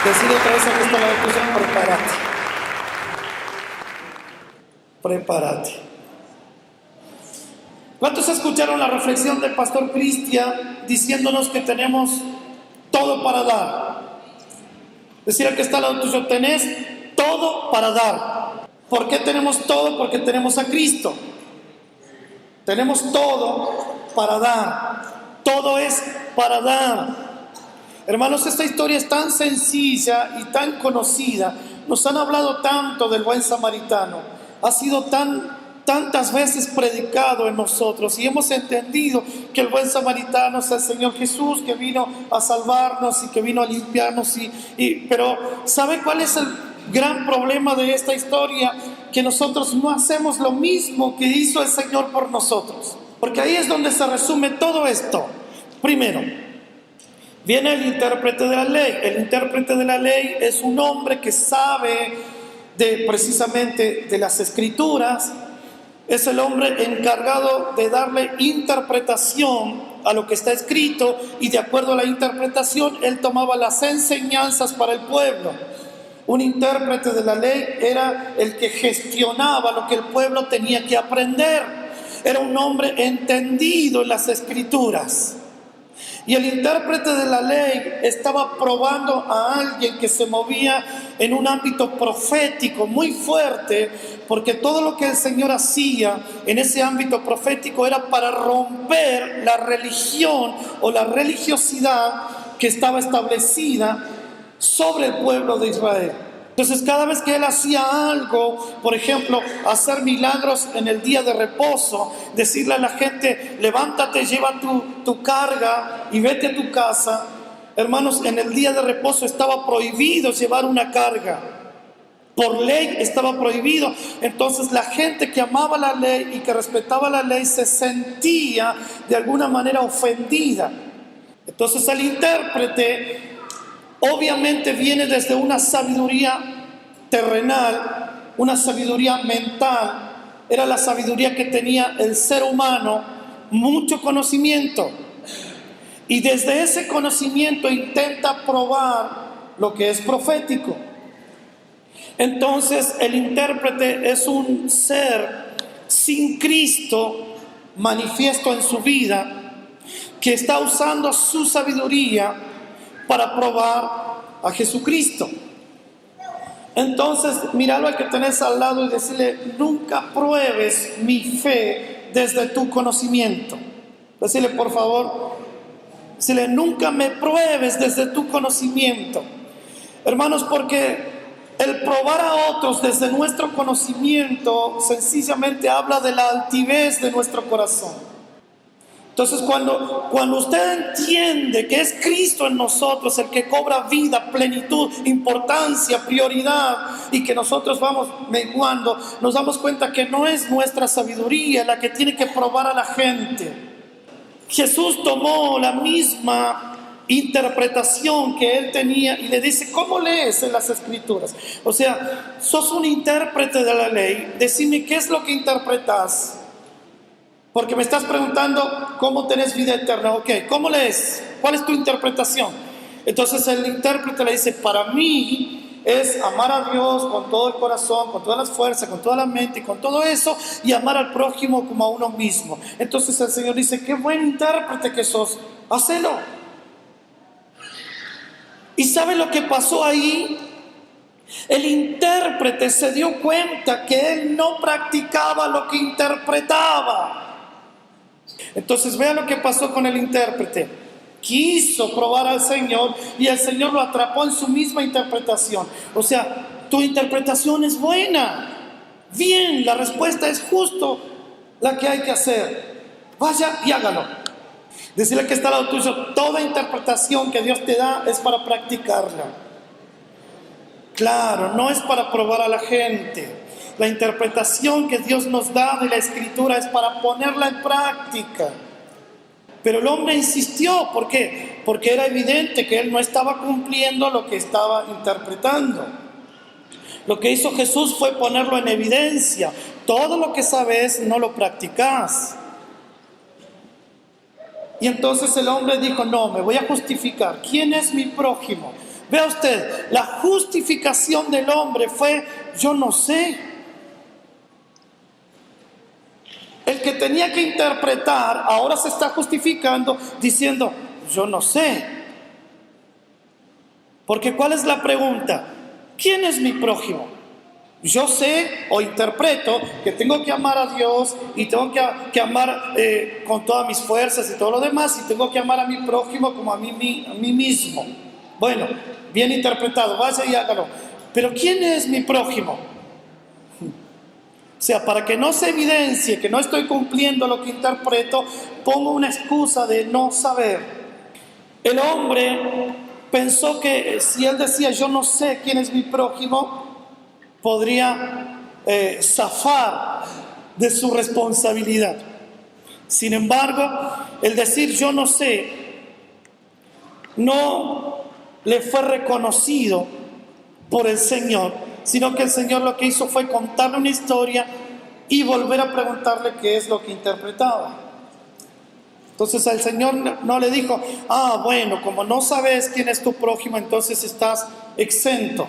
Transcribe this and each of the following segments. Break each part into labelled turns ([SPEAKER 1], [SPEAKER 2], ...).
[SPEAKER 1] Decir otra vez a que está al lado tuyo, prepárate. Prepárate. ¿Cuántos escucharon la reflexión del pastor Cristian diciéndonos que tenemos todo para dar? Decir al que está al lado tuyo, tenés todo para dar. ¿Por qué tenemos todo? Porque tenemos a Cristo. Tenemos todo para dar. Todo es para dar. Hermanos, esta historia es tan sencilla y tan conocida. Nos han hablado tanto del buen samaritano. Ha sido tantas veces predicado en nosotros y hemos entendido que el buen samaritano es el Señor Jesús, que vino a salvarnos y que vino a limpiarnos. Pero ¿sabe cuál es el gran problema de esta historia? Que nosotros no hacemos lo mismo que hizo el Señor por nosotros. Porque ahí es donde se resume todo esto. Primero, viene el intérprete de la ley. El intérprete de la ley es un hombre que sabe precisamente de las escrituras. Es el hombre encargado de darle interpretación a lo que está escrito, y de acuerdo a la interpretación él tomaba las enseñanzas para el pueblo. Un intérprete de la ley era el que gestionaba lo que el pueblo tenía que aprender. Era un hombre entendido en las escrituras. Y el intérprete de la ley estaba probando a alguien que se movía en un ámbito profético muy fuerte, porque todo lo que el Señor hacía en ese ámbito profético era para romper la religión o la religiosidad que estaba establecida sobre el pueblo de Israel. Entonces, cada vez que él hacía algo, por ejemplo, hacer milagros en el día de reposo, decirle a la gente, levántate, lleva tu carga y vete a tu casa. Hermanos, en el día de reposo estaba prohibido llevar una carga. Por ley estaba prohibido. Entonces la gente que amaba la ley y que respetaba la ley se sentía de alguna manera ofendida. Entonces el intérprete obviamente viene desde una sabiduría terrenal, una sabiduría mental. Era la sabiduría que tenía el ser humano, mucho conocimiento. Y desde ese conocimiento intenta probar lo que es profético. Entonces el intérprete es un ser sin Cristo manifiesto en su vida, que está usando su sabiduría para probar a Jesucristo. Entonces, míralo al que tenés al lado y decirle, nunca pruebes mi fe desde tu conocimiento. Decirle, por favor, decirle, nunca me pruebes desde tu conocimiento. Hermanos, porque el probar a otros desde nuestro conocimiento sencillamente habla de la altivez de nuestro corazón. Entonces cuando usted entiende que es Cristo en nosotros el que cobra vida, plenitud, importancia, prioridad, y que nosotros vamos menguando, nos damos cuenta que no es nuestra sabiduría la que tiene que probar a la gente. Jesús tomó la misma interpretación que él tenía y le dice, ¿cómo lees en las escrituras? O sea, sos un intérprete de la ley, decime qué es lo que interpretas. Porque me estás preguntando cómo tenés vida eterna. Ok, ¿cómo lees? ¿Cuál es tu interpretación? Entonces el intérprete le dice, para mí es amar a Dios con todo el corazón, con todas las fuerzas, con toda la mente y con todo eso, y amar al prójimo como a uno mismo. Entonces el Señor dice, qué buen intérprete que sos, hacelo. ¿Y sabe lo que pasó ahí? El intérprete se dio cuenta que él no practicaba lo que interpretaba. Entonces vea lo que pasó con el intérprete. Quiso probar al Señor y el Señor lo atrapó en su misma interpretación. O sea, tu interpretación es buena. Bien, la respuesta es justo la que hay que hacer. Vaya y hágalo. Decirle que está al lado tuyo, toda interpretación que Dios te da es para practicarla. Claro, no es para probar a la gente. La interpretación que Dios nos da de la Escritura es para ponerla en práctica. Pero el hombre insistió. ¿Por qué? Porque era evidente que él no estaba cumpliendo lo que estaba interpretando. Lo que hizo Jesús fue ponerlo en evidencia. Todo lo que sabes no lo practicas. Y entonces el hombre dijo, no, me voy a justificar. ¿Quién es mi prójimo? Vea usted, la justificación del hombre fue: yo no sé. El que tenía que interpretar ahora se está justificando diciendo: yo no sé. Porque ¿cuál es la pregunta? ¿Quién es mi prójimo? Yo sé o interpreto que tengo que amar a Dios y tengo que amar con todas mis fuerzas y todo lo demás, y tengo que amar a mi prójimo como a mí mismo. Bueno, bien interpretado, vaya y hágalo. Pero ¿quién es mi prójimo? O sea, para que no se evidencie que no estoy cumpliendo lo que interpreto, pongo una excusa de no saber. El hombre pensó que si él decía: yo no sé quién es mi prójimo, podría zafar de su responsabilidad. Sin embargo, el decir yo no sé no le fue reconocido por el Señor, sino que el Señor lo que hizo fue contarle una historia y volver a preguntarle qué es lo que interpretaba. Entonces el Señor no le dijo: bueno, como no sabes quién es tu prójimo, entonces estás exento.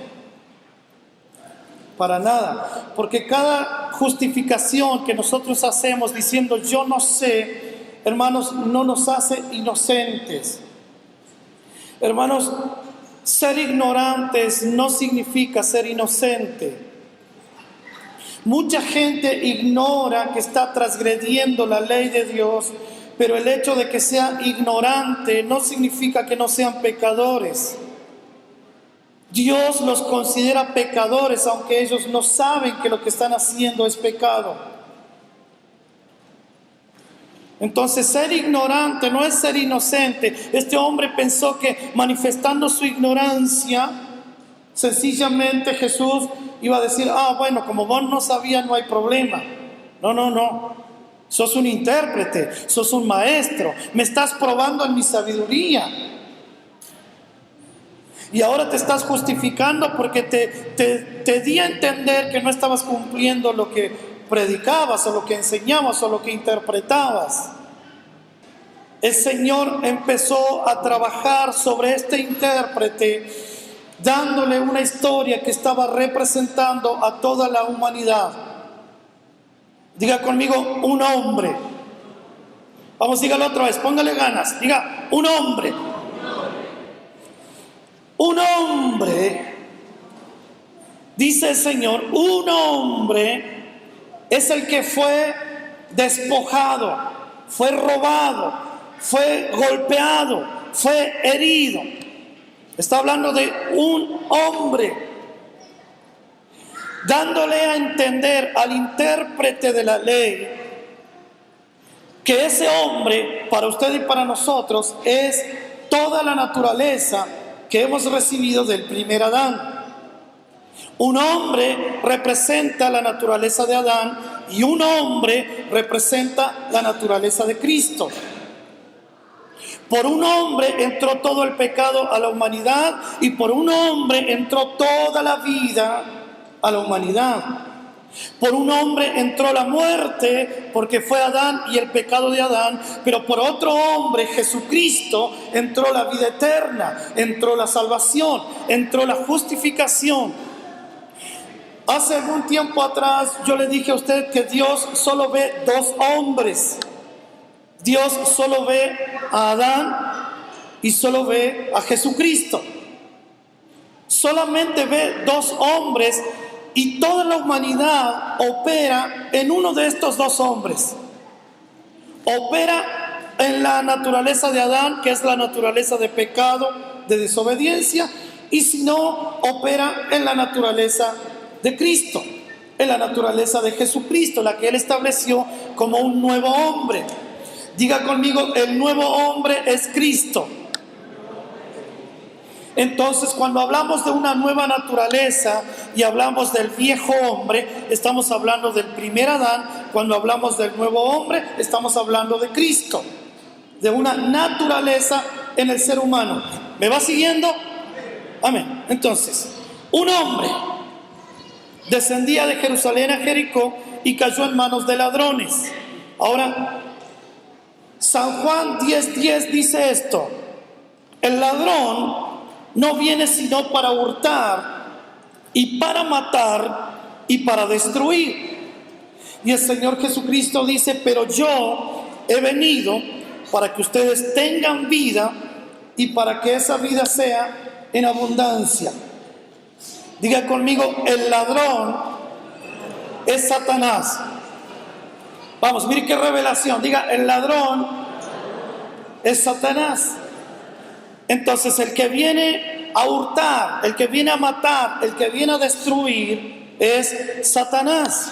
[SPEAKER 1] Para nada, porque cada justificación que nosotros hacemos diciendo yo no sé, hermanos, no nos hace inocentes. Hermanos, ser ignorantes no significa ser inocente. Mucha gente ignora que está transgrediendo la ley de Dios, pero el hecho de que sea ignorante no significa que no sean pecadores. Dios los considera pecadores, aunque ellos no saben que lo que están haciendo es pecado. Entonces, ser ignorante no es ser inocente. Este hombre pensó que manifestando su ignorancia, sencillamente Jesús iba a decir: bueno, como vos no sabías, no hay problema. No. Sos un intérprete, sos un maestro, me estás probando en mi sabiduría. Y ahora te estás justificando porque te di a entender que no estabas cumpliendo lo que predicabas o lo que enseñabas o lo que interpretabas. El Señor empezó a trabajar sobre este intérprete, dándole una historia que estaba representando a toda la humanidad. Diga conmigo: un hombre. Vamos, dígalo otra vez, póngale ganas. Diga: un hombre. Un hombre, dice el Señor, un hombre es el que fue despojado, fue robado, fue golpeado, fue herido. Está hablando de un hombre, dándole a entender al intérprete de la ley que ese hombre, para usted y para nosotros, es toda la naturaleza que hemos recibido del primer Adán. Un hombre representa la naturaleza de Adán y un hombre representa la naturaleza de Cristo. Por un hombre entró todo el pecado a la humanidad y por un hombre entró toda la vida a la humanidad. Por un hombre entró la muerte porque fue Adán y el pecado de Adán, pero por otro hombre, Jesucristo, entró la vida eterna, entró la salvación, entró la justificación. Hace algún tiempo atrás yo le dije a usted que Dios solo ve dos hombres. Dios solo ve a Adán y solo ve a Jesucristo. Solamente ve dos hombres. Y toda la humanidad opera en uno de estos dos hombres. Opera en la naturaleza de Adán, que es la naturaleza de pecado, de desobediencia, y si no, opera en la naturaleza de Cristo, en la naturaleza de Jesucristo, la que Él estableció como un nuevo hombre. Diga conmigo: el nuevo hombre es Cristo. Entonces, cuando hablamos de una nueva naturaleza y hablamos del viejo hombre, estamos hablando del primer Adán. Cuando hablamos del nuevo hombre, estamos hablando de Cristo, de una naturaleza en el ser humano. ¿Me va siguiendo? Amén. Entonces, un hombre descendía de Jerusalén a Jericó y cayó en manos de ladrones. Ahora, San Juan 10:10 dice esto: el ladrón no viene sino para hurtar y para matar y para destruir. Y el Señor Jesucristo dice, pero yo he venido para que ustedes tengan vida y para que esa vida sea en abundancia. Diga conmigo, el ladrón es Satanás. Vamos, mire qué revelación. Diga, el ladrón es Satanás. Entonces el que viene a hurtar, el que viene a matar, el que viene a destruir es Satanás.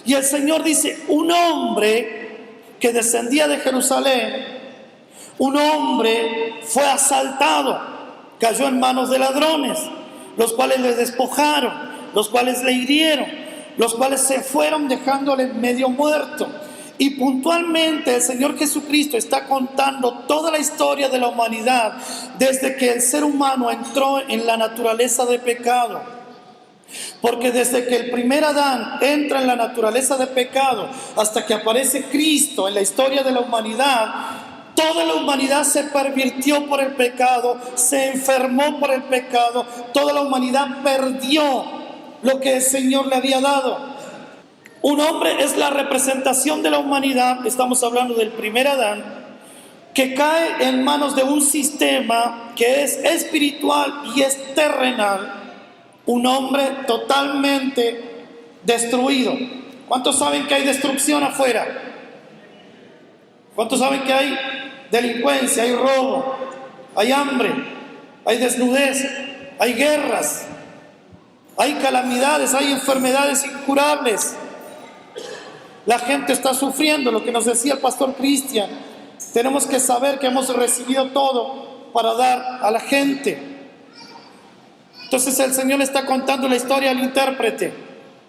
[SPEAKER 1] Y el Señor dice, un hombre que descendía de Jerusalén, un hombre fue asaltado, cayó en manos de ladrones, los cuales le despojaron, los cuales le hirieron, los cuales se fueron dejándole medio muerto. Y puntualmente el Señor Jesucristo está contando toda la historia de la humanidad desde que el ser humano entró en la naturaleza de pecado. Porque desde que el primer Adán entra en la naturaleza de pecado hasta que aparece Cristo en la historia de la humanidad, toda la humanidad se pervirtió por el pecado, se enfermó por el pecado, toda la humanidad perdió lo que el Señor le había dado. Un hombre es la representación de la humanidad, estamos hablando del primer Adán, que cae en manos de un sistema que es espiritual y es terrenal, un hombre totalmente destruido. ¿Cuántos saben que hay destrucción afuera? ¿Cuántos saben que hay delincuencia, hay robo, hay hambre, hay desnudez, hay guerras, hay calamidades, hay enfermedades incurables? La gente está sufriendo, lo que nos decía el pastor Cristian. Tenemos que saber que hemos recibido todo para dar a la gente. Entonces el Señor le está contando la historia al intérprete.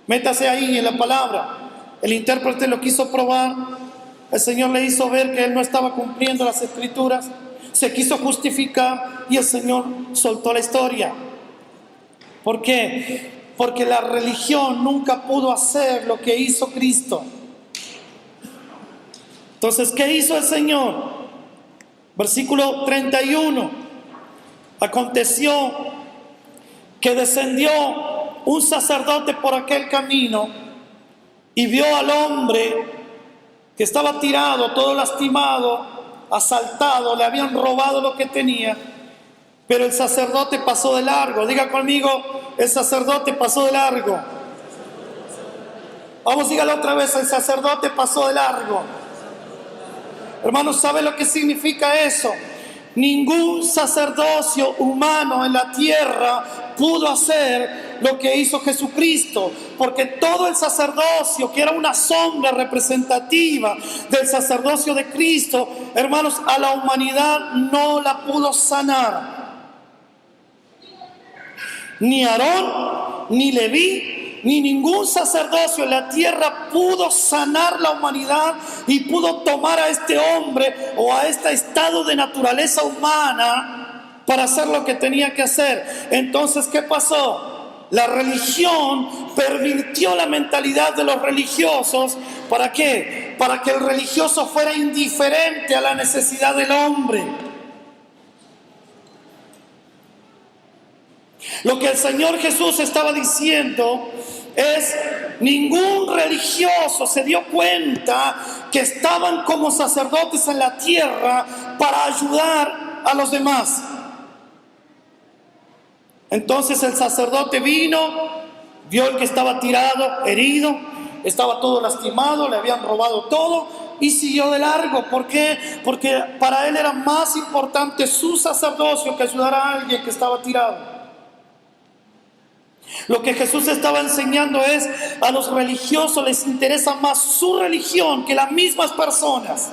[SPEAKER 1] Métase ahí en la palabra. El intérprete lo quiso probar. El Señor le hizo ver que él no estaba cumpliendo las escrituras. Se quiso justificar y el Señor soltó la historia. ¿Por qué? Porque la religión nunca pudo hacer lo que hizo Cristo. Entonces, ¿qué hizo el Señor? Versículo 31. Aconteció que descendió un sacerdote por aquel camino y vio al hombre que estaba tirado, todo lastimado, asaltado, le habían robado lo que tenía, pero el sacerdote pasó de largo. Diga conmigo, el sacerdote pasó de largo. Vamos, dígalo otra vez, el sacerdote pasó de largo. Hermanos, ¿sabe lo que significa eso? Ningún sacerdocio humano en la tierra pudo hacer lo que hizo Jesucristo, porque todo el sacerdocio, que era una sombra representativa del sacerdocio de Cristo, hermanos, a la humanidad no la pudo sanar. Ni Aarón, ni Leví, ni ningún sacerdocio en la tierra pudo sanar la humanidad y pudo tomar a este hombre o a este estado de naturaleza humana para hacer lo que tenía que hacer. Entonces, ¿qué pasó? La religión pervirtió la mentalidad de los religiosos. ¿Para qué? Para que el religioso fuera indiferente a la necesidad del hombre. Lo que el Señor Jesús estaba diciendo es, ningún religioso se dio cuenta que estaban como sacerdotes en la tierra para ayudar a los demás. Entonces el sacerdote vino, vio el que estaba tirado, herido, estaba todo lastimado, le habían robado todo y siguió de largo. ¿Por qué? Porque para él era más importante su sacerdocio que ayudar a alguien que estaba tirado. Lo que Jesús estaba enseñando es, a los religiosos les interesa más su religión que las mismas personas.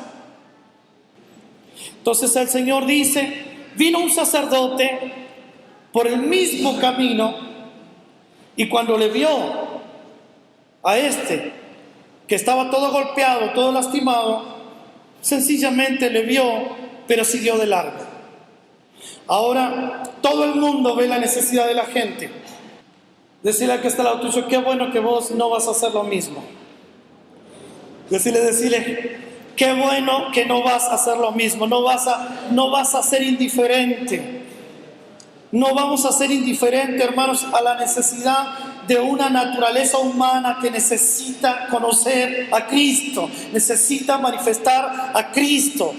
[SPEAKER 1] Entonces el Señor dice, vino un sacerdote por el mismo camino y cuando le vio a este que estaba todo golpeado, todo lastimado, sencillamente le vio, pero siguió de largo. Ahora todo el mundo ve la necesidad de la gente. Decirle al que está al lado tuyo, qué bueno que vos no vas a hacer lo mismo. Decirle, qué bueno que no vas a hacer lo mismo, no vas a ser indiferente. No vamos a ser indiferentes, hermanos, a la necesidad de una naturaleza humana que necesita conocer a Cristo, necesita manifestar a Cristo.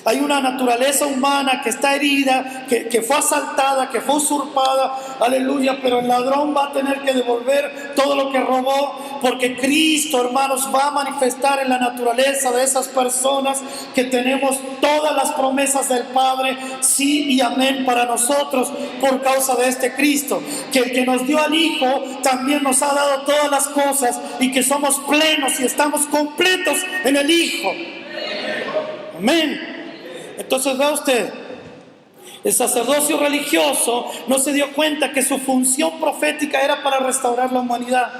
[SPEAKER 1] Hay una naturaleza humana que está herida, que fue asaltada, que fue usurpada, aleluya, pero el ladrón va a tener que devolver todo lo que robó, porque Cristo, hermanos, va a manifestar en la naturaleza de esas personas que tenemos todas las promesas del Padre, sí y amén para nosotros, por causa de este Cristo, que el que nos dio al Hijo también nos ha dado todas las cosas, y que somos plenos y estamos completos en el Hijo. Amén. Entonces vea usted, el sacerdocio religioso no se dio cuenta que su función profética era para restaurar la humanidad.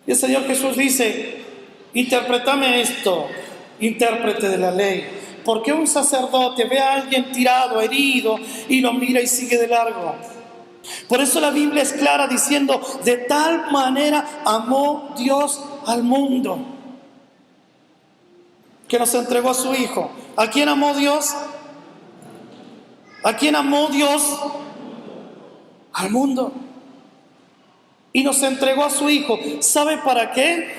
[SPEAKER 1] Y el Señor Jesús dice: interprétame esto, intérprete de la ley. ¿Por qué un sacerdote ve a alguien tirado, herido, y lo mira y sigue de largo? Por eso la Biblia es clara diciendo: de tal manera amó Dios al mundo, que nos entregó a su Hijo. ¿A quién amó Dios? ¿A quién amó Dios? Al mundo. Y nos entregó a su Hijo. ¿Sabe para qué?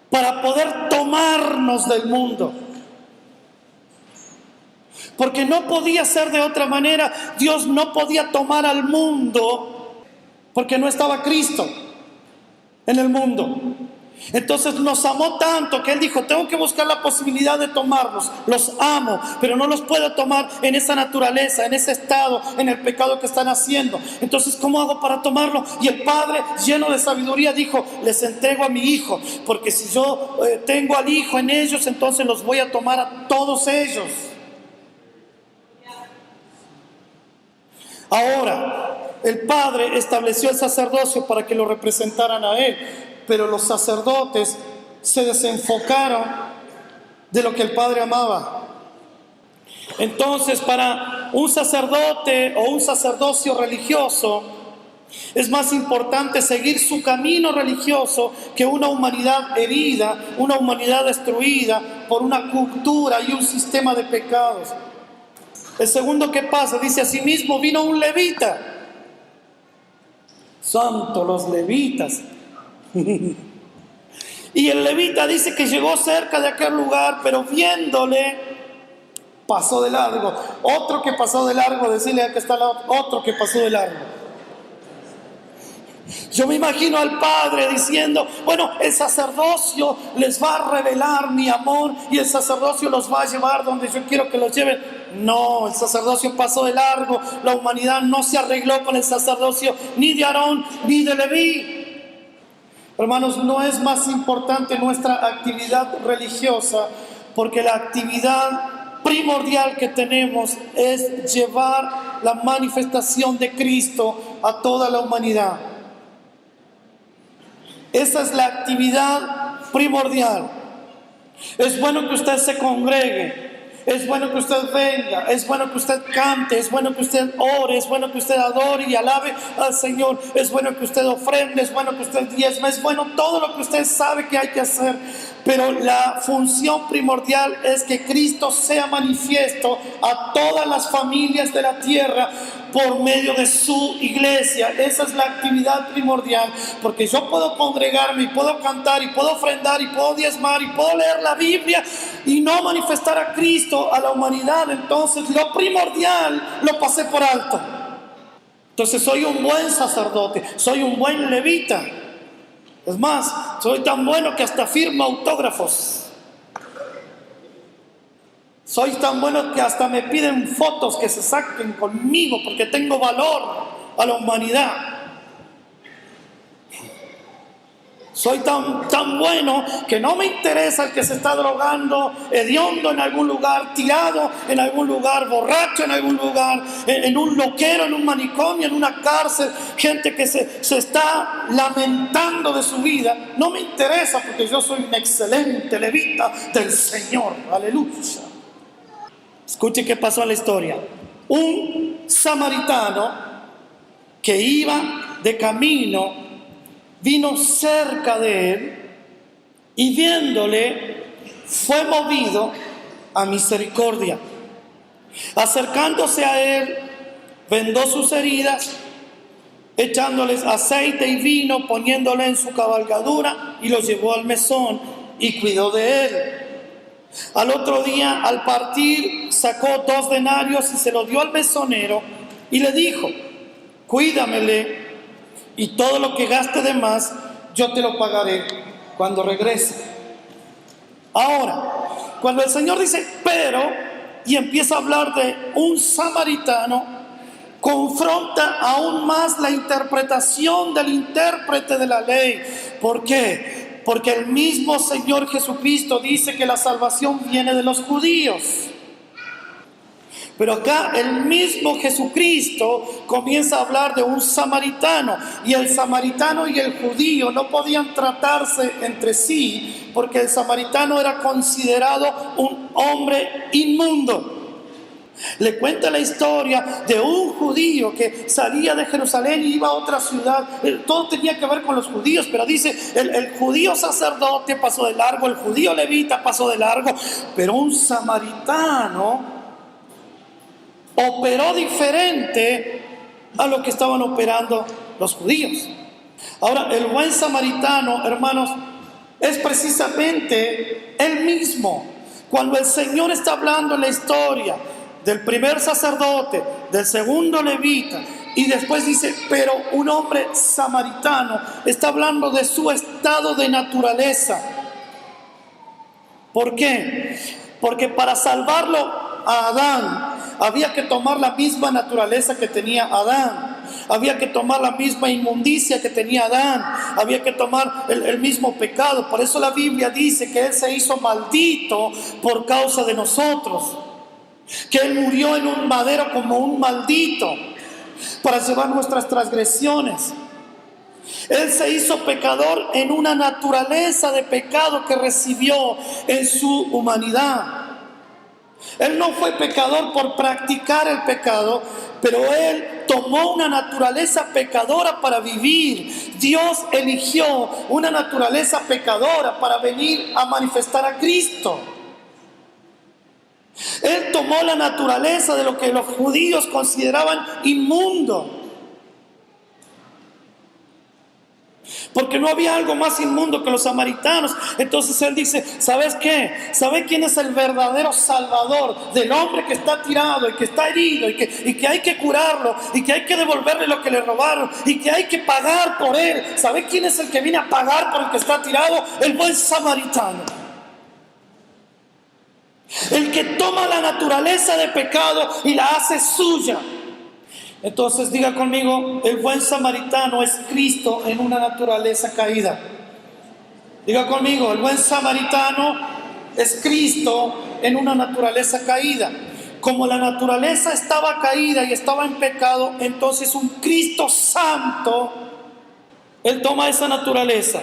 [SPEAKER 1] Para poder tomarnos del mundo. Porque no podía ser de otra manera. Dios no podía tomar al mundo porque no estaba Cristo en el mundo. Entonces nos amó tanto que Él dijo: tengo que buscar la posibilidad de tomarlos. Los amo, pero no los puedo tomar en esa naturaleza, en ese estado, en el pecado que están haciendo. Entonces, ¿cómo hago para tomarlo? Y el Padre, lleno de sabiduría, dijo: les entrego a mi Hijo, porque si yo tengo al Hijo en ellos, entonces los voy a tomar a todos ellos. Ahora, el Padre estableció el sacerdocio para que lo representaran a Él, pero los sacerdotes se desenfocaron de lo que el Padre amaba. Entonces, para un sacerdote o un sacerdocio religioso, es más importante seguir su camino religioso que una humanidad herida, una humanidad destruida por una cultura y un sistema de pecados. El segundo que pasa, dice: asimismo vino un levita. Santo, los levitas. Y el levita dice que llegó cerca de aquel lugar, pero viéndole, pasó de largo. Otro que pasó de largo, decirle a que está otro que pasó de largo. Yo me imagino al Padre diciendo: bueno, el sacerdocio les va a revelar mi amor y el sacerdocio los va a llevar donde yo quiero que los lleven. No, el sacerdocio pasó de largo. La humanidad no se arregló con el sacerdocio ni de Aarón ni de Leví. Hermanos, no es más importante nuestra actividad religiosa, porque la actividad primordial que tenemos es llevar la manifestación de Cristo a toda la humanidad. Esa es la actividad primordial. Es bueno que usted se congregue, es bueno que usted venga, es bueno que usted cante, es bueno que usted ore, es bueno que usted adore y alabe al Señor, es bueno que usted ofrende, es bueno que usted diezme, es bueno todo lo que usted sabe que hay que hacer. Pero la función primordial es que Cristo sea manifiesto a todas las familias de la tierra por medio de su iglesia. Esa es la actividad primordial, porque yo puedo congregarme y puedo cantar y puedo ofrendar y puedo diezmar y puedo leer la Biblia y no manifestar a Cristo a la humanidad. Entonces lo primordial lo pasé por alto. Entonces soy un buen sacerdote, soy un buen levita. Es más, soy tan bueno que hasta firmo autógrafos. Soy tan bueno que hasta me piden fotos que se saquen conmigo porque tengo valor a la humanidad. Soy tan bueno que no me interesa el que se está drogando, hediondo en algún lugar, tirado en algún lugar, borracho en algún lugar, en un loquero, en un manicomio, en una cárcel, gente que se está lamentando de su vida. No me interesa, porque yo soy un excelente levita del Señor. Aleluya. Escuche qué pasó en la historia. Un samaritano que iba de camino vino cerca de él y viéndole fue movido a misericordia. Acercándose a él, vendó sus heridas, echándoles aceite y vino, poniéndole en su cabalgadura, y los llevó al mesón y cuidó de él. Al otro día, al partir, sacó 2 denarios y se los dio al mesonero y le dijo: cuídamele, y todo lo que gaste de más yo te lo pagaré cuando regrese. Ahora, cuando el Señor dice pero, y empieza a hablar de un samaritano, confronta aún más la interpretación del intérprete de la ley. ¿Por qué? Porque el mismo Señor Jesucristo dice que la salvación viene de los judíos. Pero acá el mismo Jesucristo comienza a hablar de un samaritano, y el samaritano y el judío no podían tratarse entre sí, porque el samaritano era considerado un hombre inmundo. Le cuenta la historia de un judío que salía de Jerusalén y iba a otra ciudad. Todo tenía que ver con los judíos, pero dice, el judío sacerdote pasó de largo, el judío levita pasó de largo, pero un samaritano operó diferente a lo que estaban operando los judíos. Ahora, el buen samaritano, hermanos, es precisamente él mismo. Cuando el Señor está hablando en la historia del primer sacerdote, del segundo levita, y después dice, pero un hombre samaritano, está hablando de su estado de naturaleza. ¿Por qué? Porque para salvarlo a Adán, había que tomar la misma naturaleza que tenía Adán. Había que tomar la misma inmundicia que tenía Adán. Había que tomar el mismo pecado. Por eso la Biblia dice que Él se hizo maldito por causa de nosotros. Que Él murió en un madero como un maldito para llevar nuestras transgresiones. Él se hizo pecador en una naturaleza de pecado que recibió en su humanidad. Él no fue pecador por practicar el pecado, pero Él tomó una naturaleza pecadora para vivir. Dios eligió una naturaleza pecadora para venir a manifestar a Cristo. Él tomó la naturaleza de lo que los judíos consideraban inmundo. Porque no había algo más inmundo que los samaritanos. Entonces Él dice, ¿sabes qué? ¿Sabe quién es el verdadero salvador del hombre que está tirado y que está herido y que hay que curarlo y que hay que devolverle lo que le robaron y que hay que pagar por él? ¿Sabe quién es el que viene a pagar por el que está tirado? El buen samaritano. El que toma la naturaleza de pecado y la hace suya. Entonces diga conmigo, el buen samaritano es Cristo en una naturaleza caída. Diga conmigo, el buen samaritano es Cristo en una naturaleza caída. Como la naturaleza estaba caída y estaba en pecado, entonces un Cristo santo, Él toma esa naturaleza.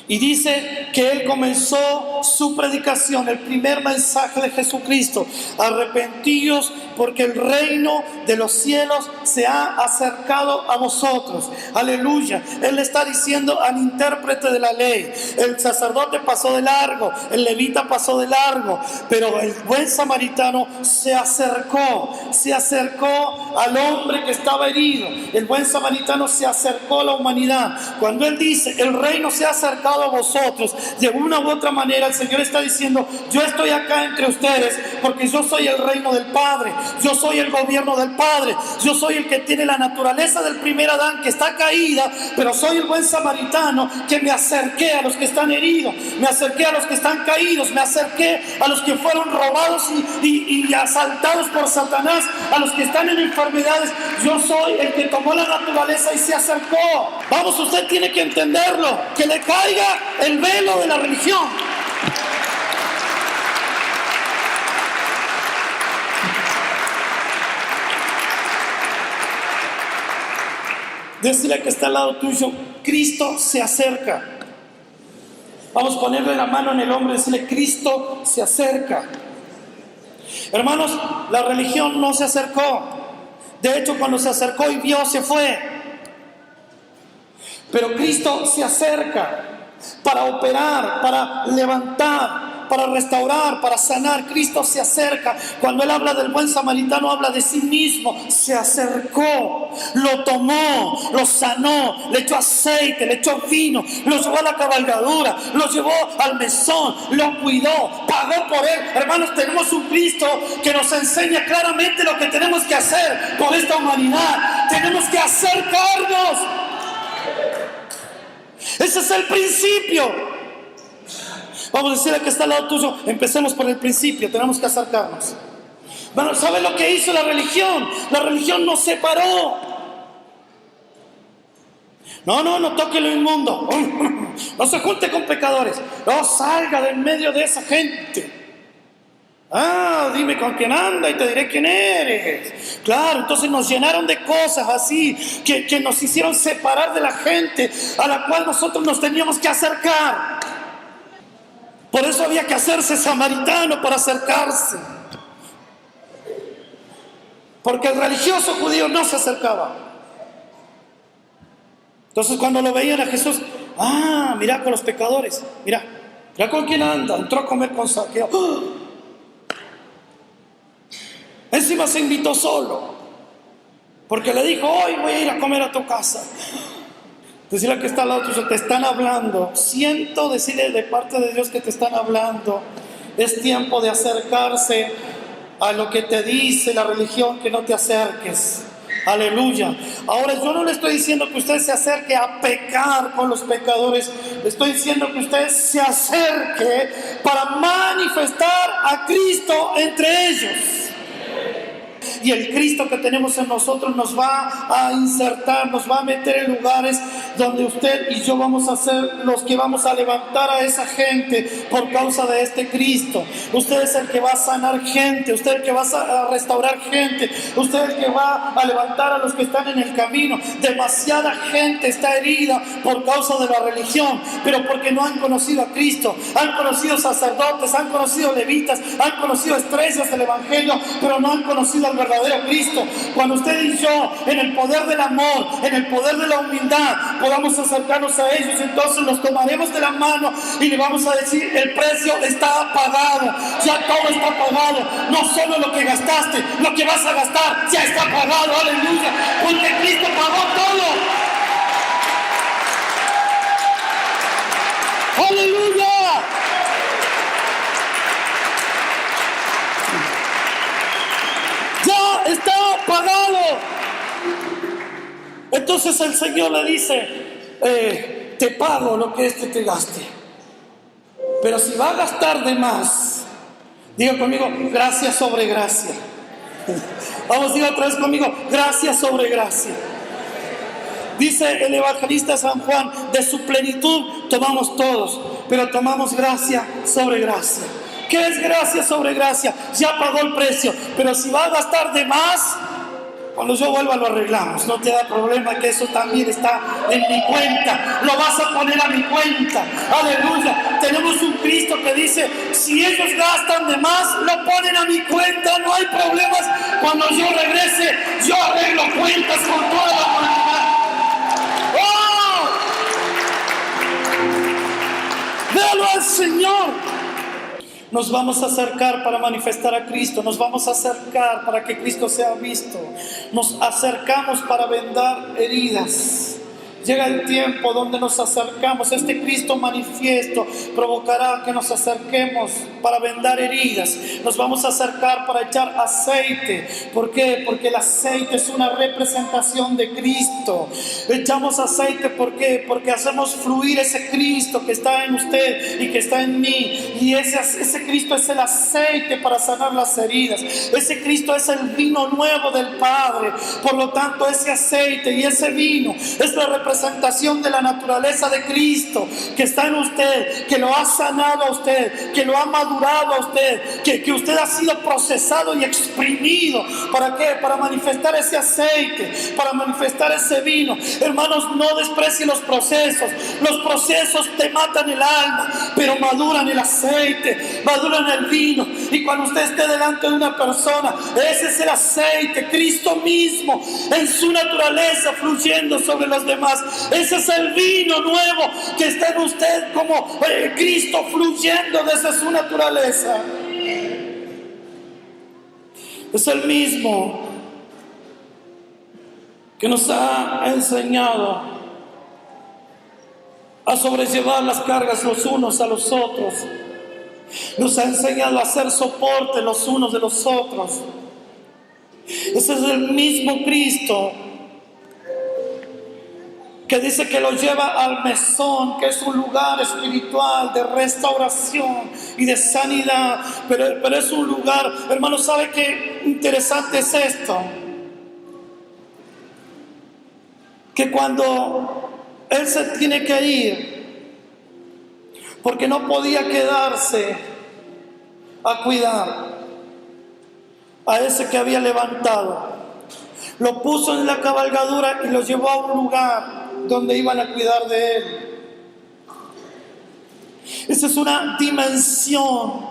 [SPEAKER 1] Y dice que Él comenzó su predicación, el primer mensaje de Jesucristo: arrepentíos porque el reino de los cielos se ha acercado a vosotros. Aleluya. Él le está diciendo al intérprete de la ley. El sacerdote pasó de largo, el levita pasó de largo, pero el buen samaritano se acercó al hombre que estaba herido. El buen samaritano se acercó a la humanidad. Cuando Él dice, el reino se ha acercado a vosotros, de una u otra manera el Señor está diciendo, yo estoy acá entre ustedes porque yo soy el reino del Padre, yo soy el gobierno del Padre, yo soy el que tiene la naturaleza del primer Adán que está caída, pero soy el buen samaritano que me acerqué a los que están heridos, me acerqué a los que están caídos, me acerqué a los que fueron robados y asaltados por Satanás, a los que están en enfermedades. Yo soy el que tomó la naturaleza y se acercó. Vamos, usted tiene que entenderlo, que le caiga el velo de la religión. Decirle que está al lado tuyo, Cristo se acerca. Vamos a ponerle la mano en el hombro y decirle, Cristo se acerca. Hermanos, la religión no se acercó. De hecho, cuando se acercó y vio, se fue. Pero Cristo se acerca para operar, para levantar, para restaurar, para sanar. Cristo se acerca. Cuando Él habla del buen samaritano, habla de sí mismo. Se acercó, lo tomó, lo sanó, le echó aceite, le echó vino, lo llevó a la cabalgadura, lo llevó al mesón, lo cuidó, pagó por Él. Hermanos, tenemos un Cristo que nos enseña claramente lo que tenemos que hacer con esta humanidad. Tenemos que acercarnos. Ese es el principio. Vamos a decir al que está al lado tuyo, empecemos por el principio, tenemos que acercarnos. Bueno, ¿sabe lo que hizo la religión? La religión nos separó. No toque lo inmundo. No se junte con pecadores. No salga del medio de esa gente. Dime con quién anda y te diré quién eres. Claro, entonces nos llenaron de cosas así que nos hicieron separar de la gente a la cual nosotros nos teníamos que acercar. Por eso había que hacerse samaritano para acercarse. Porque el religioso judío no se acercaba. Entonces cuando lo veían a Jesús, mira con los pecadores, mira con quién anda, entró a comer con Saqueo. Encima se invitó solo, porque le dijo, hoy voy a ir a comer a tu casa. Decirle al que está al lado tuyo, te están hablando. Siento decirle de parte de Dios que te están hablando. Es tiempo de acercarse a lo que te dice la religión, que no te acerques. Aleluya. Ahora yo no le estoy diciendo que usted se acerque a pecar con los pecadores. Le estoy diciendo que usted se acerque para manifestar a Cristo entre ellos. Y el Cristo que tenemos en nosotros nos va a insertar, nos va a meter en lugares donde usted y yo vamos a ser los que vamos a levantar a esa gente por causa de este Cristo. Usted es el que va a sanar gente, usted es el que va a restaurar gente, usted es el que va a levantar a los que están en el camino. Demasiada gente está herida por causa de la religión, pero porque no han conocido a Cristo. Han conocido sacerdotes, han conocido levitas, han conocido estrellas del Evangelio, pero no han conocido al verdadero Cristo. Cuando usted y yo, en el poder del amor, en el poder de la humildad, podamos acercarnos a ellos, entonces los tomaremos de la mano y le vamos a decir, el precio está pagado, ya todo está pagado. No solo lo que gastaste, lo que vas a gastar ya está pagado, aleluya, porque Cristo pagó todo. ¡Aleluya! Ya está pagado. Entonces el Señor le dice, te pago lo que te gaste. Pero si va a gastar de más, diga conmigo, gracia sobre gracia. Vamos, diga otra vez conmigo, gracia sobre gracia. Dice el evangelista San Juan, de su plenitud tomamos todos, pero tomamos gracia sobre gracia. ¿Qué es gracia sobre gracia? Ya pagó el precio, pero si va a gastar de más, cuando yo vuelva lo arreglamos. No te da problema, que eso también está en mi cuenta. Lo vas a poner a mi cuenta. Aleluya. Tenemos un Cristo que dice, si ellos gastan de más, lo ponen a mi cuenta. No hay problemas. Cuando yo regrese, yo arreglo cuentas con toda la humanidad. ¡Oh! Véalo al Señor. Nos vamos a acercar para manifestar a Cristo. Nos vamos a acercar para que Cristo sea visto. Nos acercamos para vendar heridas. Llega el tiempo donde nos acercamos. Este Cristo manifiesto provocará que nos acerquemos para vendar heridas. Nos vamos a acercar para echar aceite. ¿Por qué? Porque el aceite es una representación de Cristo. Echamos aceite, ¿por qué? Porque hacemos fluir ese Cristo que está en usted y que está en mí. Y ese Cristo es el aceite para sanar las heridas. Ese Cristo es el vino nuevo del Padre. Por lo tanto, ese aceite y ese vino es la representación de la naturaleza de Cristo que está en usted, que lo ha sanado a usted, que lo ha madurado a usted, que usted ha sido procesado y exprimido. ¿Para qué? Para manifestar ese aceite, para manifestar ese vino. Hermanos, no desprecie los procesos. Los procesos te matan el alma, pero maduran el aceite, maduran el vino. Y cuando usted esté delante de una persona, ese es el aceite, Cristo mismo en su naturaleza fluyendo sobre los demás. atrás. Ese es el vino nuevo que está en usted, como Cristo fluyendo desde su naturaleza. Es el mismo que nos ha enseñado a sobrellevar las cargas los unos a los otros. Nos ha enseñado a hacer soporte los unos de los otros. Ese es el mismo Cristo que dice que lo lleva al mesón, que es un lugar espiritual de restauración y de sanidad. Pero es un lugar, hermano, ¿sabe qué interesante es esto? Que cuando Él se tiene que ir, porque no podía quedarse a cuidar a ese que había levantado, lo puso en la cabalgadura y lo llevó a un lugar donde iban a cuidar de él. Esa es una dimensión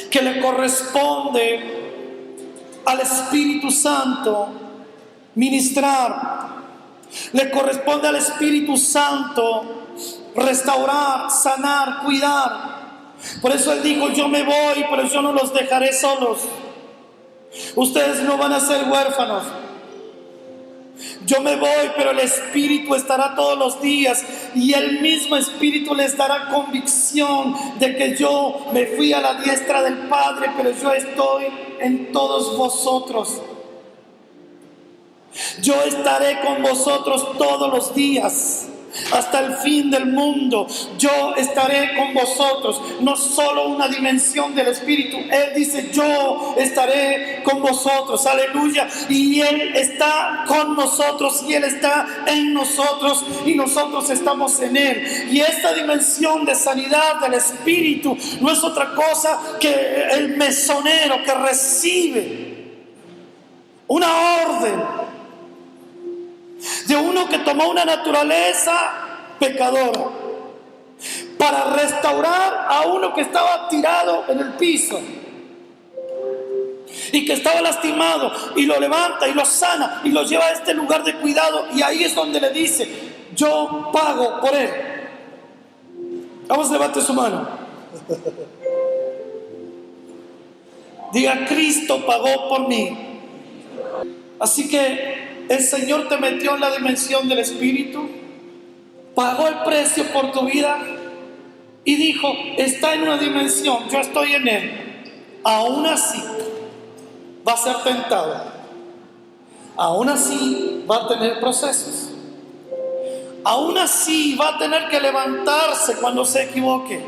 [SPEAKER 1] que le corresponde al Espíritu Santo ministrar. Le corresponde al Espíritu Santo restaurar, sanar, cuidar. Por eso Él dijo: yo me voy, pero yo no los dejaré solos. Ustedes no van a ser huérfanos. Yo me voy, pero el Espíritu estará todos los días, y el mismo Espíritu les dará convicción de que yo me fui a la diestra del Padre, pero yo estoy en todos vosotros. Yo estaré con vosotros todos los días, hasta el fin del mundo. Yo estaré con vosotros. No solo una dimensión del Espíritu. Él dice: yo estaré con vosotros. Aleluya. Y Él está con nosotros, y Él está en nosotros, y nosotros estamos en Él. Y esta dimensión de sanidad del Espíritu no es otra cosa que el mesonero que recibe una orden de uno que tomó una naturaleza pecadora para restaurar a uno que estaba tirado en el piso y que estaba lastimado, y lo levanta y lo sana y lo lleva a este lugar de cuidado. Y ahí es donde le dice: yo pago por él. Vamos, levante su mano. Diga: Cristo pagó por mí. Así que el Señor te metió en la dimensión del Espíritu, pagó el precio por tu vida y dijo: está en una dimensión, yo estoy en Él. Aún así va a ser tentado, aún así va a tener procesos, aún así va a tener que levantarse cuando se equivoque,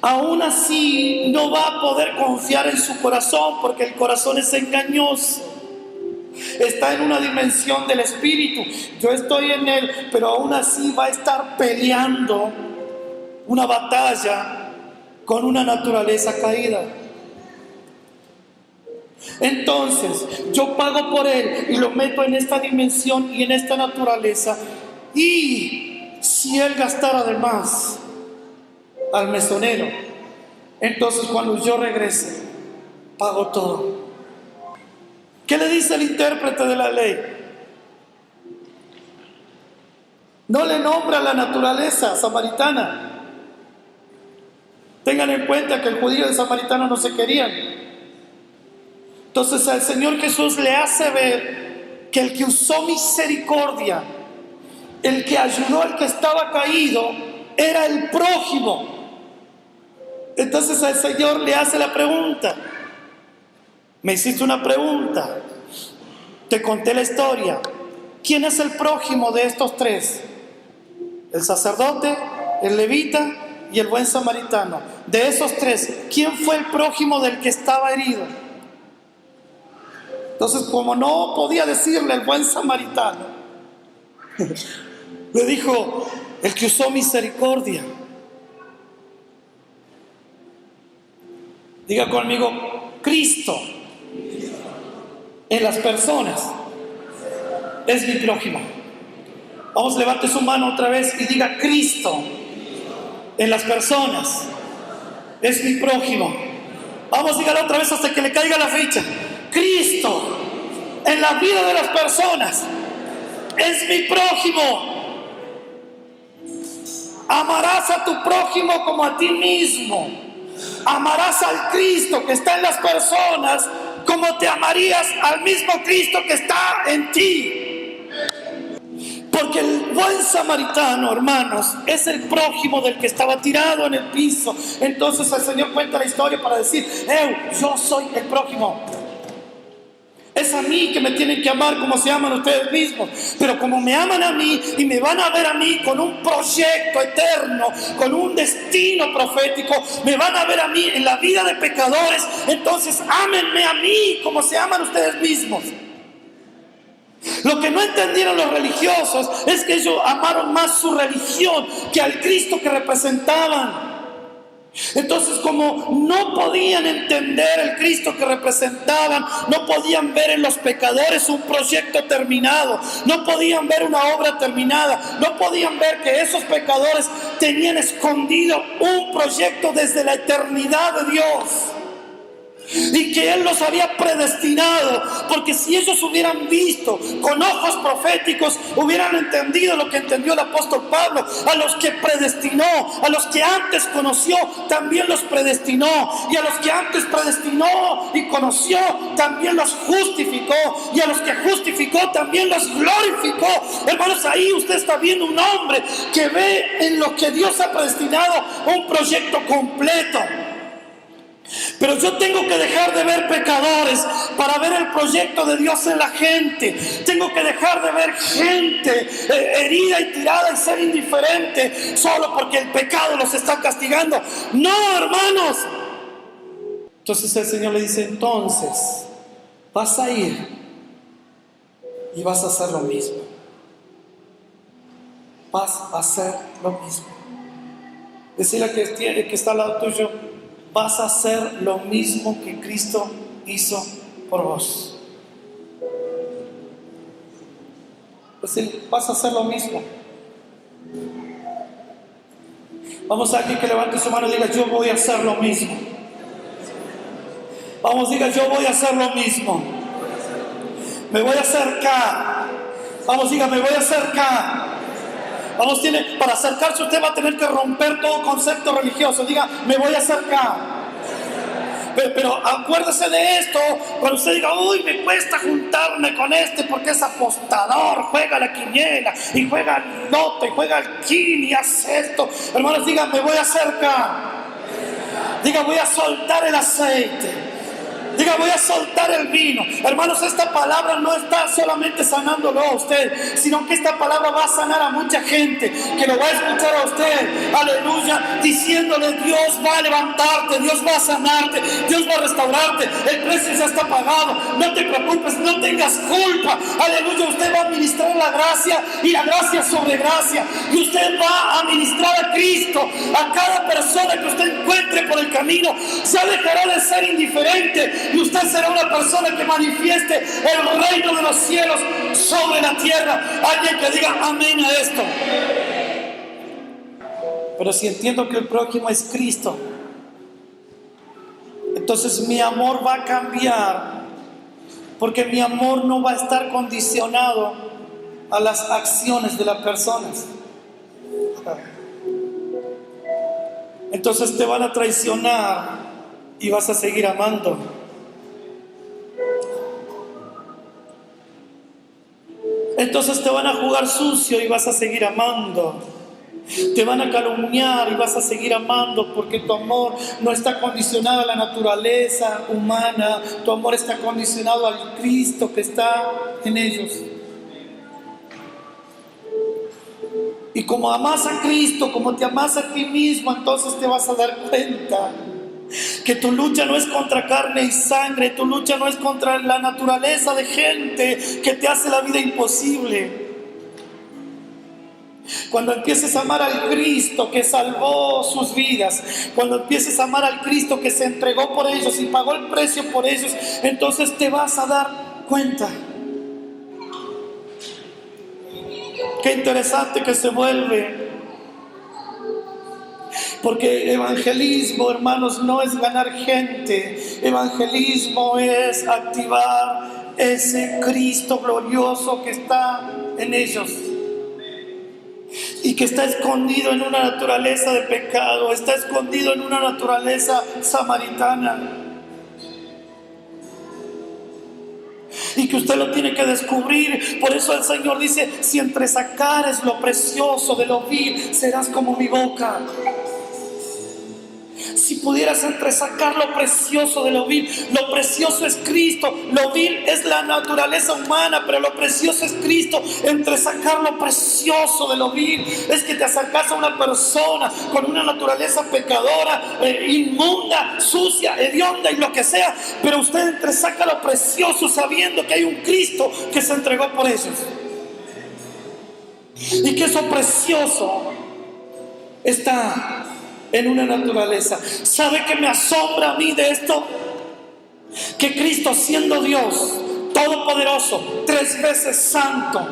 [SPEAKER 1] aún así no va a poder confiar en su corazón, porque el corazón es engañoso. Está en una dimensión del Espíritu, yo estoy en Él, pero aún así va a estar peleando una batalla con una naturaleza caída. Entonces yo pago por Él y lo meto en esta dimensión y en esta naturaleza. Y si Él gastara de más al mesonero, entonces cuando yo regrese, pago todo. ¿Qué le dice el intérprete de la ley? No le nombra la naturaleza samaritana. Tengan en cuenta que el judío y el samaritano no se querían. Entonces al Señor Jesús le hace ver que el que usó misericordia, el que ayudó al que estaba caído, era el prójimo. Entonces al Señor le hace la pregunta: me hiciste una pregunta, te conté la historia. ¿Quién es el prójimo de estos tres? El sacerdote, el levita y el buen samaritano. De esos tres, ¿quién fue el prójimo del que estaba herido? Entonces, como no podía decirle el buen samaritano, le dijo: el que usó misericordia. Diga conmigo: Cristo en las personas es mi prójimo. Vamos, levante su mano otra vez y diga: Cristo en las personas es mi prójimo. Vamos, dígalo otra vez hasta que le caiga la ficha. Cristo en la vida de las personas es mi prójimo. Amarás a tu prójimo como a ti mismo. Amarás al Cristo que está en las personas como te amarías al mismo Cristo que está en ti. Porque el buen samaritano, hermanos, es el prójimo del que estaba tirado en el piso. Entonces el Señor cuenta la historia para decir: yo soy el prójimo. Es a mí que me tienen que amar como se aman ustedes mismos. Pero como me aman a mí y me van a ver a mí con un proyecto eterno, con un destino profético, me van a ver a mí en la vida de pecadores, entonces ámenme a mí como se aman ustedes mismos. Lo que no entendieron los religiosos es que ellos amaron más su religión que al Cristo que representaban. Entonces, como no podían entender el Cristo que representaban, no podían ver en los pecadores un proyecto terminado, no podían ver una obra terminada, no podían ver que esos pecadores tenían escondido un proyecto desde la eternidad de Dios y que Él los había predestinado, porque si ellos hubieran visto con ojos proféticos, hubieran entendido lo que entendió el apóstol Pablo: a los que predestinó, a los que antes conoció, también los predestinó, y a los que antes predestinó y conoció, también los justificó, y a los que justificó, también los glorificó. Hermanos, ahí usted está viendo un hombre que ve en lo que Dios ha predestinado un proyecto completo. Pero yo tengo que dejar de ver pecadores para ver el proyecto de Dios en la gente. Tengo que dejar de ver gente herida y tirada y ser indiferente solo porque el pecado los está castigando. No, hermanos. Entonces el Señor le dice: entonces vas a ir y vas a hacer lo mismo. Vas a hacer lo mismo. Decirle que está al lado tuyo: vas a hacer lo mismo que Cristo hizo por vos. Es decir, vas a hacer lo mismo. Vamos a alguien que levante su mano y diga: yo voy a hacer lo mismo. Vamos, diga: yo voy a hacer lo mismo. Me voy a acercar. Vamos, diga: me voy a acercar. Vamos, para acercarse usted va a tener que romper todo concepto religioso. Diga: me voy a acercar. Pero acuérdese de esto. Cuando usted diga: uy, me cuesta juntarme con este porque es apostador, juega la quiniela y juega el loto y juega el kin y hace esto. Hermanos, diga: me voy a acercar. Diga: voy a soltar el aceite. Diga: voy a soltar el vino. Hermanos, esta palabra no está solamente sanándolo a usted, sino que esta palabra va a sanar a mucha gente que lo va a escuchar a usted, aleluya, diciéndole: Dios va a levantarte, Dios va a sanarte, Dios va a restaurarte, el precio ya está pagado, no te preocupes, no tengas culpa, aleluya. Usted va a ministrar la gracia y la gracia sobre gracia, y usted va a ministrar a Cristo a cada persona que usted encuentre por el camino. Ya dejará de ser indiferente y usted será una persona que manifieste el reino de los cielos sobre la tierra. Alguien que diga amén a esto. Pero si entiendo que el prójimo es Cristo, entonces mi amor va a cambiar, porque mi amor no va a estar condicionado a las acciones de las personas. Entonces te van a traicionar y vas a seguir amando. Entonces te van a jugar sucio y vas a seguir amando. Te van a calumniar y vas a seguir amando, porque tu amor no está condicionado a la naturaleza humana. Tu amor está condicionado al Cristo que está en ellos. Y como amas a Cristo, como te amas a ti mismo, entonces te vas a dar cuenta que tu lucha no es contra carne y sangre, tu lucha no es contra la naturaleza de gente que te hace la vida imposible. Cuando empieces a amar al Cristo que salvó sus vidas, cuando empieces a amar al Cristo que se entregó por ellos y pagó el precio por ellos, entonces te vas a dar cuenta. Qué interesante que se vuelve. Porque evangelismo, hermanos, no es ganar gente. Evangelismo es activar ese Cristo glorioso que está en ellos y que está escondido en una naturaleza de pecado, está escondido en una naturaleza samaritana, y que usted lo tiene que descubrir. Por eso el Señor dice: si entresacares lo precioso de lo vil, serás como mi boca. Si pudieras entresacar lo precioso de lo vil, lo precioso es Cristo, lo vil es la naturaleza humana, pero lo precioso es Cristo. Entresacar lo precioso de lo vil es que te acercas a una persona con una naturaleza pecadora, inmunda, sucia, hedionda y lo que sea, pero usted entresaca lo precioso sabiendo que hay un Cristo que se entregó por ellos, y que eso precioso está en una naturaleza. ¿Sabe qué me asombra a mí de esto? Que Cristo, siendo Dios todopoderoso, 3 veces santo,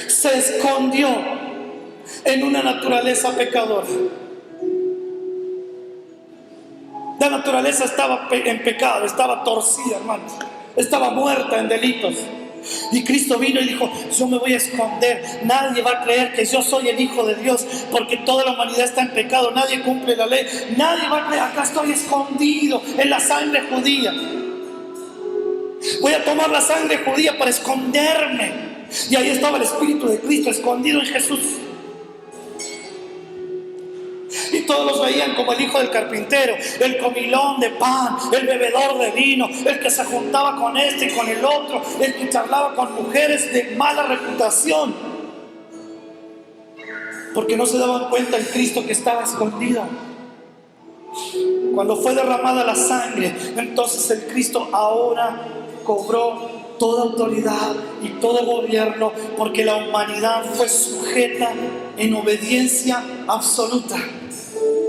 [SPEAKER 1] se escondió en una naturaleza pecadora. La naturaleza estaba en pecado, estaba torcida, hermanos, estaba muerta en delitos. Y Cristo vino y dijo: yo me voy a esconder, nadie va a creer que yo soy el Hijo de Dios, porque toda la humanidad está en pecado, nadie cumple la ley, nadie va a creer. Acá estoy escondido en la sangre judía. Voy a tomar la sangre judía para esconderme. Y ahí estaba el Espíritu de Cristo escondido en Jesús. Y todos los veían como el hijo del carpintero, el comilón de pan, el bebedor de vino, el que se juntaba con este y con el otro, el que charlaba con mujeres de mala reputación, porque no se daban cuenta el Cristo que estaba escondido. Cuando fue derramada la sangre, entonces el Cristo ahora cobró toda autoridad y todo gobierno, porque la humanidad fue sujeta en obediencia absoluta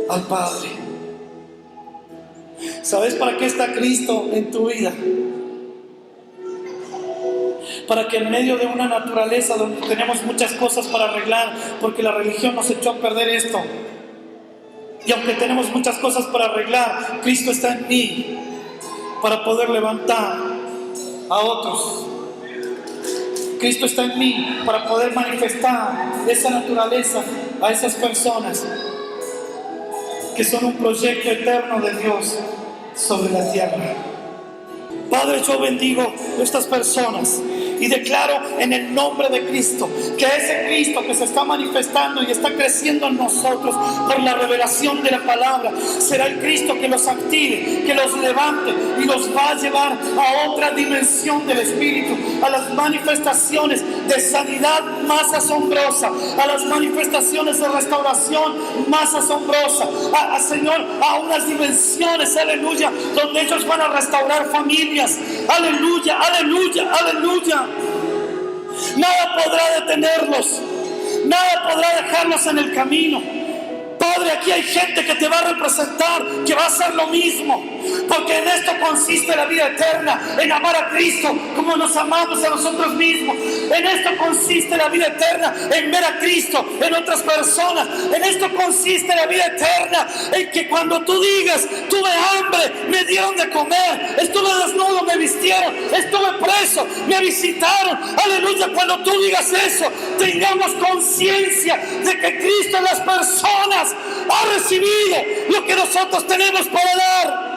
[SPEAKER 1] al Padre. ¿Sabes para qué está Cristo en tu vida? Para que en medio de una naturaleza donde tenemos muchas cosas para arreglar, porque la religión nos echó a perder esto, y aunque tenemos muchas cosas para arreglar, Cristo está en mí para poder levantar a otros. Cristo está en mí para poder manifestar esa naturaleza a esas personas que son un proyecto eterno de Dios sobre la tierra. Padre, yo bendigo a estas personas y declaro en el nombre de Cristo que ese Cristo que se está manifestando y está creciendo en nosotros por la revelación de la palabra será el Cristo que los active, que los levante y los va a llevar a otra dimensión del Espíritu, a las manifestaciones de sanidad más asombrosa, a las manifestaciones de restauración más asombrosa, Señor, a unas dimensiones, aleluya, donde ellos van a restaurar familias, aleluya, aleluya, aleluya. Nada podrá detenerlos, nada podrá dejarlos en el camino. Padre, aquí hay gente que te va a representar, que va a hacer lo mismo, porque en esto consiste la vida eterna, en amar a Cristo como nos amamos a nosotros mismos. En esto consiste la vida eterna, en ver a Cristo en otras personas. En esto consiste la vida eterna, en que cuando tú digas: tuve hambre, me dieron de comer, estuve desnudo, me vistieron, estuve preso, me visitaron, aleluya, cuando tú digas eso, tengamos conciencia de que Cristo en las personas ha recibido lo que nosotros tenemos para dar.